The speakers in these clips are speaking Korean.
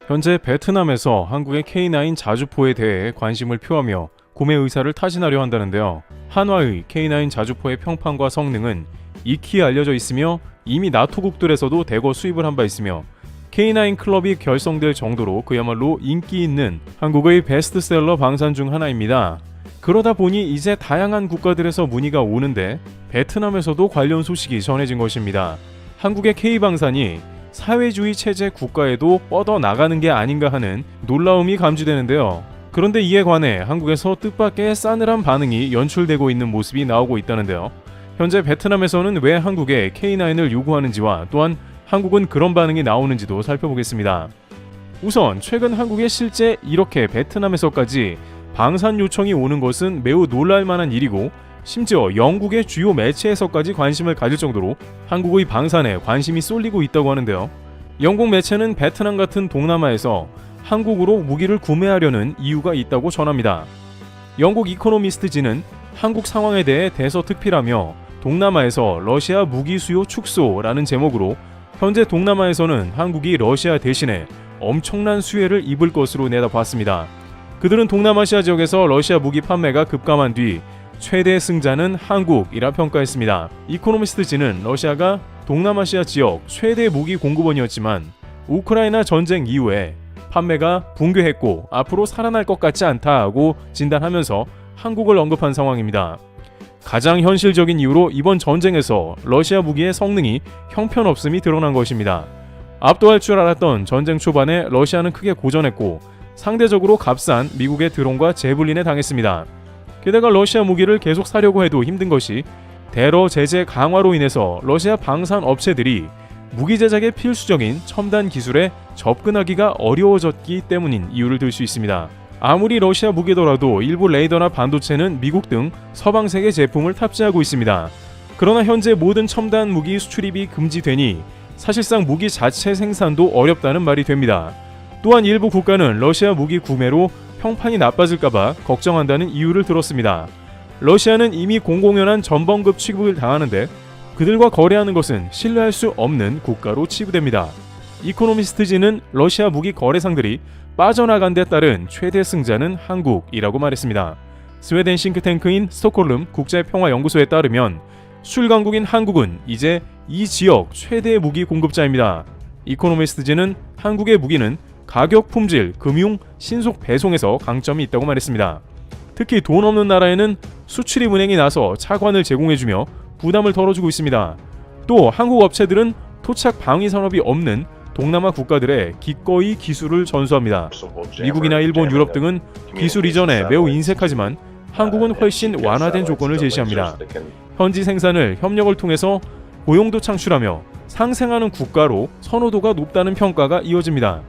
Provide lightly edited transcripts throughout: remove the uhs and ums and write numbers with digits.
현재 베트남에서 한국의 K9 자주포에 대해 관심을 표하며 구매 의사를 타진하려 한다는데요. 한화의 K9 자주포의 평판과 성능은 익히 알려져 있으며 이미 나토국들에서도 대거 수입을 한 바 있으며 K9 클럽이 결성될 정도로 그야말로 인기 있는 한국의 베스트셀러 방산 중 하나입니다. 그러다 보니 이제 다양한 국가들에서 문의가 오는데 베트남에서도 관련 소식이 전해진 것입니다. 한국의 K방산이 사회주의 체제 국가에도 뻗어나가는 게 아닌가 하는 놀라움이 감지되는데요. 그런데 이에 관해 한국에서 뜻밖의 싸늘한 반응이 연출되고 있는 모습이 나오고 있다는데요. 현재 베트남에서는 왜 한국에 K9을 요구하는지와 또한 한국은 그런 반응이 나오는지도 살펴보겠습니다. 우선 최근 한국에 실제 이렇게 베트남에서까지 방산 요청이 오는 것은 매우 놀랄만한 일이고 심지어 영국의 주요 매체에서까지 관심을 가질 정도로 한국의 방산에 관심이 쏠리고 있다고 하는데요. 영국 매체는 베트남 같은 동남아에서 한국으로 무기를 구매하려는 이유가 있다고 전합니다. 영국 이코노미스트지는 한국 상황에 대해 대서특필하며 동남아에서 러시아 무기 수요 축소라는 제목으로 현재 동남아에서는 한국이 러시아 대신에 엄청난 수혜를 입을 것으로 내다봤습니다. 그들은 동남아시아 지역에서 러시아 무기 판매가 급감한 뒤 최대 승자는 한국이라 평가했습니다. 이코노미스트지는 러시아가 동남아시아 지역 최대 무기 공급원이었지만 우크라이나 전쟁 이후에 판매가 붕괴했고 앞으로 살아날 것 같지 않다고 진단하면서 한국을 언급한 상황입니다. 가장 현실적인 이유로 이번 전쟁에서 러시아 무기의 성능이 형편없음이 드러난 것입니다. 압도할 줄 알았던 전쟁 초반에 러시아는 크게 고전했고 상대적으로 값싼 미국의 드론과 제블린에 당했습니다. 게다가 러시아 무기를 계속 사려고 해도 힘든 것이 대러 제재 강화로 인해서 러시아 방산 업체들이 무기 제작에 필수적인 첨단 기술에 접근하기가 어려워졌기 때문인 이유를 들 수 있습니다. 아무리 러시아 무기더라도 일부 레이더나 반도체는 미국 등 서방 세계 제품을 탑재하고 있습니다. 그러나 현재 모든 첨단 무기 수출입이 금지되니 사실상 무기 자체 생산도 어렵다는 말이 됩니다. 또한 일부 국가는 러시아 무기 구매로 평판이 나빠질까봐 걱정한다는 이유를 들었습니다. 러시아는 이미 공공연한 전범급 취급을 당하는데 그들과 거래하는 것은 신뢰할 수 없는 국가로 치부됩니다. 이코노미스트지는 러시아 무기 거래상들이 빠져나간 데 따른 최대 승자는 한국이라고 말했습니다. 스웨덴 싱크탱크인 스톡홀름 국제평화연구소에 따르면 수출 강국인 한국은 이제 이 지역 최대 무기 공급자입니다. 이코노미스트지는 한국의 무기는 가격, 품질, 금융, 신속 배송에서 강점이 있다고 말했습니다. 특히 돈 없는 나라에는 수출입 은행이 나서 차관을 제공해주며 부담을 덜어주고 있습니다. 또 한국 업체들은 토착 방위 산업이 없는 동남아 국가들의 기꺼이 기술을 전수합니다. 미국이나 일본, 유럽 등은 기술 이전에 매우 인색하지만 한국은 훨씬 완화된 조건을 제시합니다. 현지 생산을 협력을 통해서 고용도 창출하며 상생하는 국가로 선호도가 높다는 평가가 이어집니다.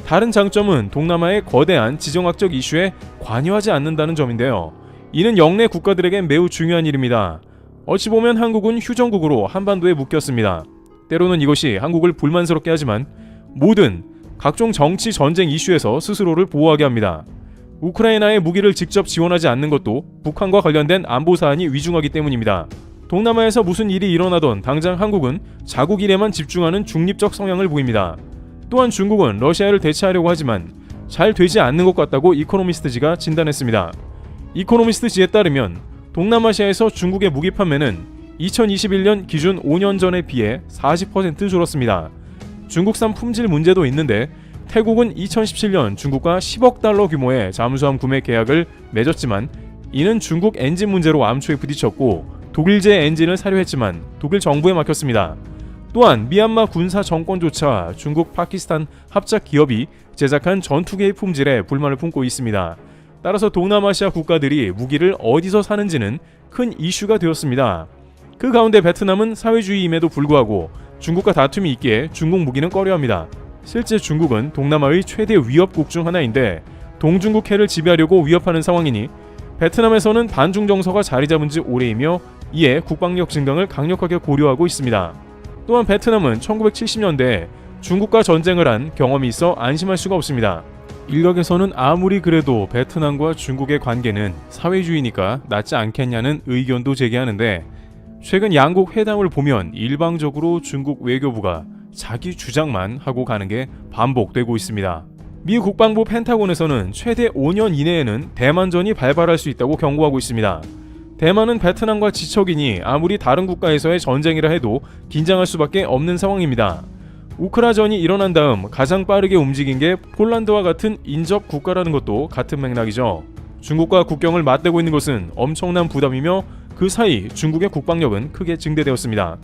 다른 장점은 동남아의 거대한 지정학적 이슈에 관여하지 않는다는 점인데요. 이는 영내 국가들에겐 매우 중요한 일입니다. 어찌 보면 한국은 휴전국으로 한반도에 묶였습니다. 때로는 이것이 한국을 불만스럽게 하지만 모든 각종 정치 전쟁 이슈에서 스스로를 보호하게 합니다. 우크라이나에 무기를 직접 지원하지 않는 것도 북한과 관련된 안보 사안이 위중하기 때문입니다. 동남아에서 무슨 일이 일어나던 당장 한국은 자국 일에만 집중하는 중립적 성향을 보입니다. 또한 중국은 러시아를 대체하려고 하지만 잘 되지 않는 것 같다고 이코노미스트지가 진단했습니다. 이코노미스트지에 따르면 동남아시아에서 중국의 무기 판매는 2021년 기준 5년 전에 비해 40% 줄었습니다. 중국산 품질 문제도 있는데 태국은 2017년 중국과 10억 달러 규모의 잠수함 구매 계약을 맺었지만 이는 중국 엔진 문제로 암초에 부딪혔고 독일제 엔진을 사려 했지만 독일 정부에 막혔습니다. 또한 미얀마 군사 정권조차 중국, 파키스탄 합작 기업이 제작한 전투기의 품질에 불만을 품고 있습니다. 따라서 동남아시아 국가들이 무기를 어디서 사는지는 큰 이슈가 되었습니다. 그 가운데 베트남은 사회주의임에도 불구하고 중국과 다툼이 있기에 중국 무기는 꺼려합니다. 실제 중국은 동남아의 최대 위협국 중 하나인데 동중국해를 지배하려고 위협하는 상황이니 베트남에서는 반중 정서가 자리 잡은 지 오래이며 이에 국방력 증강을 강력하게 고려하고 있습니다. 또한 베트남은 1970년대에 중국과 전쟁을 한 경험이 있어 안심할 수가 없습니다. 일각에서는 아무리 그래도 베트남과 중국의 관계는 사회주의니까 낫지 않겠냐는 의견도 제기하는데 최근 양국 회담을 보면 일방적으로 중국 외교부가 자기 주장만 하고 가는 게 반복되고 있습니다. 미 국방부 펜타곤에서는 최대 5년 이내에는 대만전이 발발할 수 있다고 경고하고 있습니다. 대만은 베트남과 지척이니 아무리 다른 국가에서의 전쟁이라 해도 긴장할 수밖에 없는 상황입니다. 우크라전이 일어난 다음 가장 빠르게 움직인 게 폴란드와 같은 인접 국가라는 것도 같은 맥락이죠. 중국과 국경을 맞대고 있는 것은 엄청난 부담이며 그 사이 중국의 국방력은 크게 증대되었습니다.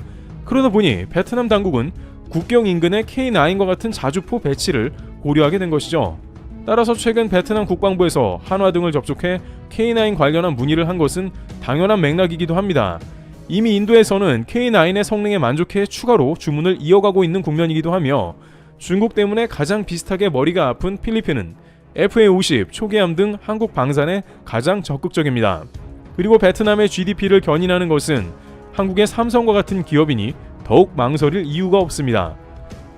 그러다 보니 베트남 당국은 국경 인근의 K9과 같은 자주포 배치를 고려하게 된 것이죠. 따라서 최근 베트남 국방부에서 한화 등을 접촉해 K9 관련한 문의를 한 것은 당연한 맥락이기도 합니다. 이미 인도에서는 K9의 성능에 만족해 추가로 주문을 이어가고 있는 국면이기도 하며 중국 때문에 가장 비슷하게 머리가 아픈 필리핀은 FA-50 초계함 등 한국 방산에 가장 적극적입니다. 그리고 베트남의 GDP를 견인하는 것은 한국의 삼성과 같은 기업이니 더욱 망설일 이유가 없습니다.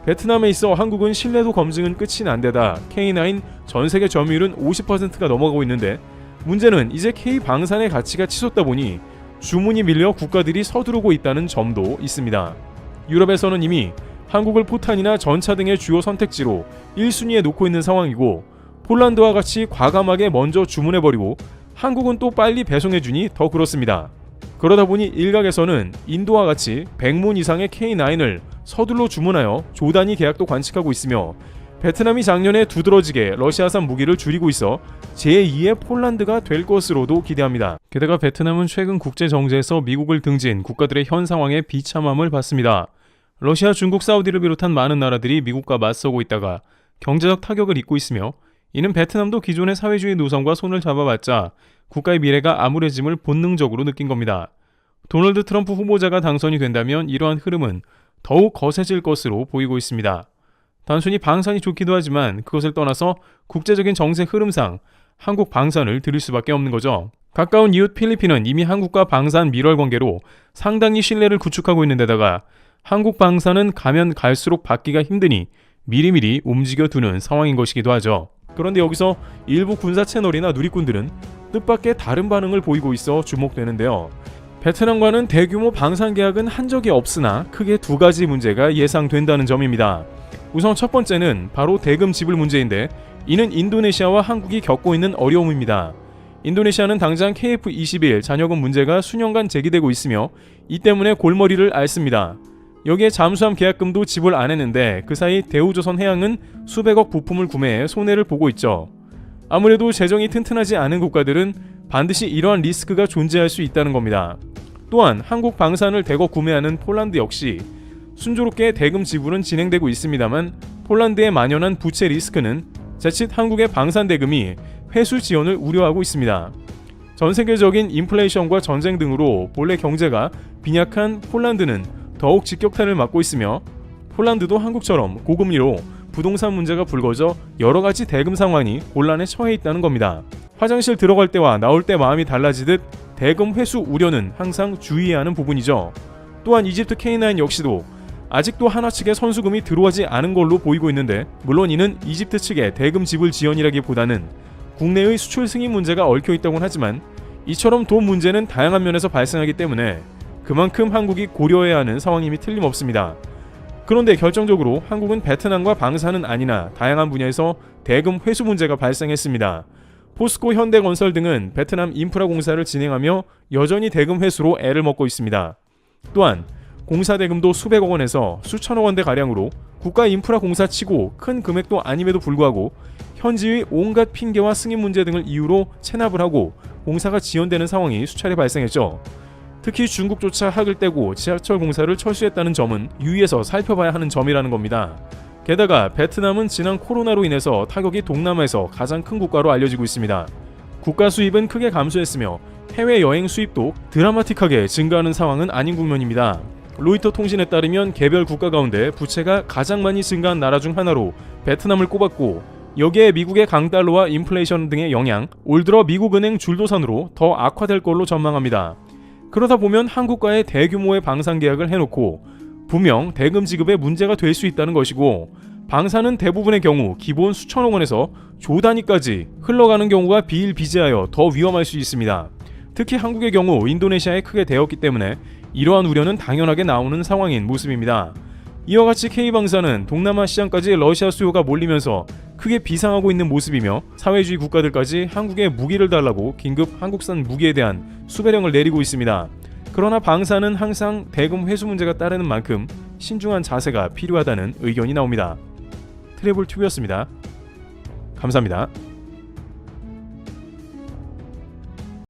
베트남에 있어 한국은 신뢰도 검증은 끝이 난 데다 K9 전세계 점유율은 50%가 넘어가고 있는데 문제는 이제 K 방산의 가치가 치솟다 보니 주문이 밀려 국가들이 서두르고 있다는 점도 있습니다. 유럽에서는 이미 한국을 포탄이나 전차 등의 주요 선택지로 1순위에 놓고 있는 상황이고 폴란드와 같이 과감하게 먼저 주문해버리고 한국은 또 빨리 배송해주니 더 그렇습니다. 그러다 보니 일각에서는 인도와 같이 100문 이상의 K9을 서둘러 주문하여 조단위 계약도 관측하고 있으며 베트남이 작년에 두드러지게 러시아산 무기를 줄이고 있어 제2의 폴란드가 될 것으로도 기대합니다. 게다가 베트남은 최근 국제정세에서 미국을 등진 국가들의 현 상황에 비참함을 받습니다. 러시아, 중국, 사우디를 비롯한 많은 나라들이 미국과 맞서고 있다가 경제적 타격을 입고 있으며 이는 베트남도 기존의 사회주의 노선과 손을 잡아봤자 국가의 미래가 암울해짐을 본능적으로 느낀 겁니다. 도널드 트럼프 후보자가 당선이 된다면 이러한 흐름은 더욱 거세질 것으로 보이고 있습니다. 단순히 방산이 좋기도 하지만 그것을 떠나서 국제적인 정세 흐름상 한국 방산을 들일 수밖에 없는 거죠. 가까운 이웃 필리핀은 이미 한국과 방산 밀월 관계로 상당히 신뢰를 구축하고 있는 데다가 한국 방산은 가면 갈수록 받기가 힘드니 미리미리 움직여두는 상황인 것이기도 하죠. 그런데 여기서 일부 군사 채널이나 누리꾼들은 뜻밖의 다른 반응을 보이고 있어 주목되는데요. 베트남과는 대규모 방산 계약은 한 적이 없으나 크게 두 가지 문제가 예상된다는 점입니다. 우선 첫 번째는 바로 대금 지불 문제인데 이는 인도네시아와 한국이 겪고 있는 어려움입니다. 인도네시아는 당장 KF-21 잔여금 문제가 수년간 제기되고 있으며 이 때문에 골머리를 앓습니다. 여기에 잠수함 계약금도 지불 안 했는데 그 사이 대우조선해양은 수백억 부품을 구매해 손해를 보고 있죠. 아무래도 재정이 튼튼하지 않은 국가들은 반드시 이러한 리스크가 존재할 수 있다는 겁니다. 또한 한국 방산을 대거 구매하는 폴란드 역시 순조롭게 대금 지불은 진행되고 있습니다만 폴란드에 만연한 부채 리스크는 자칫 한국의 방산 대금이 회수 지연을 우려하고 있습니다. 전 세계적인 인플레이션과 전쟁 등으로 본래 경제가 빈약한 폴란드는 더욱 직격탄을 맞고 있으며 폴란드도 한국처럼 고금리로 부동산 문제가 불거져 여러가지 대금 상황이 곤란에 처해 있다는 겁니다. 화장실 들어갈 때와 나올 때 마음이 달라지듯 대금 회수 우려는 항상 주의해야 하는 부분이죠. 또한 이집트 K9 역시도 아직도 하나 측에 선수금이 들어오지 않은 걸로 보이고 있는데 물론 이는 이집트 측의 대금 지불 지연이라기보다는 국내의 수출 승인 문제가 얽혀 있다곤 하지만 이처럼 돈 문제는 다양한 면에서 발생하기 때문에 그만큼 한국이 고려해야 하는 상황임이 틀림없습니다. 그런데 결정적으로 한국은 베트남과 방산은 아니나 다양한 분야에서 대금 회수 문제가 발생했습니다. 포스코, 현대건설 등은 베트남 인프라 공사를 진행하며 여전히 대금 회수로 애를 먹고 있습니다. 또한 공사 대금도 수백억 원에서 수천억 원대 가량으로 국가 인프라 공사치고 큰 금액도 아님에도 불구하고 현지의 온갖 핑계와 승인 문제 등을 이유로 체납을 하고 공사가 지연되는 상황이 수차례 발생했죠. 특히 중국조차 학을 떼고 지하철 공사를 철수했다는 점은 유의해서 살펴봐야 하는 점이라는 겁니다. 게다가 베트남은 지난 코로나로 인해서 타격이 동남아에서 가장 큰 국가로 알려지고 있습니다. 국가 수입은 크게 감소했으며 해외여행 수입도 드라마틱하게 증가하는 상황은 아닌 국면입니다. 로이터 통신에 따르면 개별 국가 가운데 부채가 가장 많이 증가한 나라 중 하나로 베트남을 꼽았고 여기에 미국의 강달러와 인플레이션 등의 영향, 올 들어 미국은행 줄도산으로 더 악화될 걸로 전망합니다. 그러다 보면 한국과의 대규모의 방산 계약을 해놓고 분명 대금 지급에 문제가 될 수 있다는 것이고 방산은 대부분의 경우 기본 수천억 원에서 조 단위까지 흘러가는 경우가 비일비재하여 더 위험할 수 있습니다. 특히 한국의 경우 인도네시아에 크게 대었기 때문에 이러한 우려는 당연하게 나오는 상황인 모습입니다. 이와 같이 K방사는 동남아 시장까지 러시아 수요가 몰리면서 크게 비상하고 있는 모습이며 사회주의 국가들까지 한국에 무기를 달라고 긴급 한국산 무기에 대한 수배령을 내리고 있습니다. 그러나 방사는 항상 대금 회수 문제가 따르는 만큼 신중한 자세가 필요하다는 의견이 나옵니다. 트래블 튜브였습니다. 감사합니다.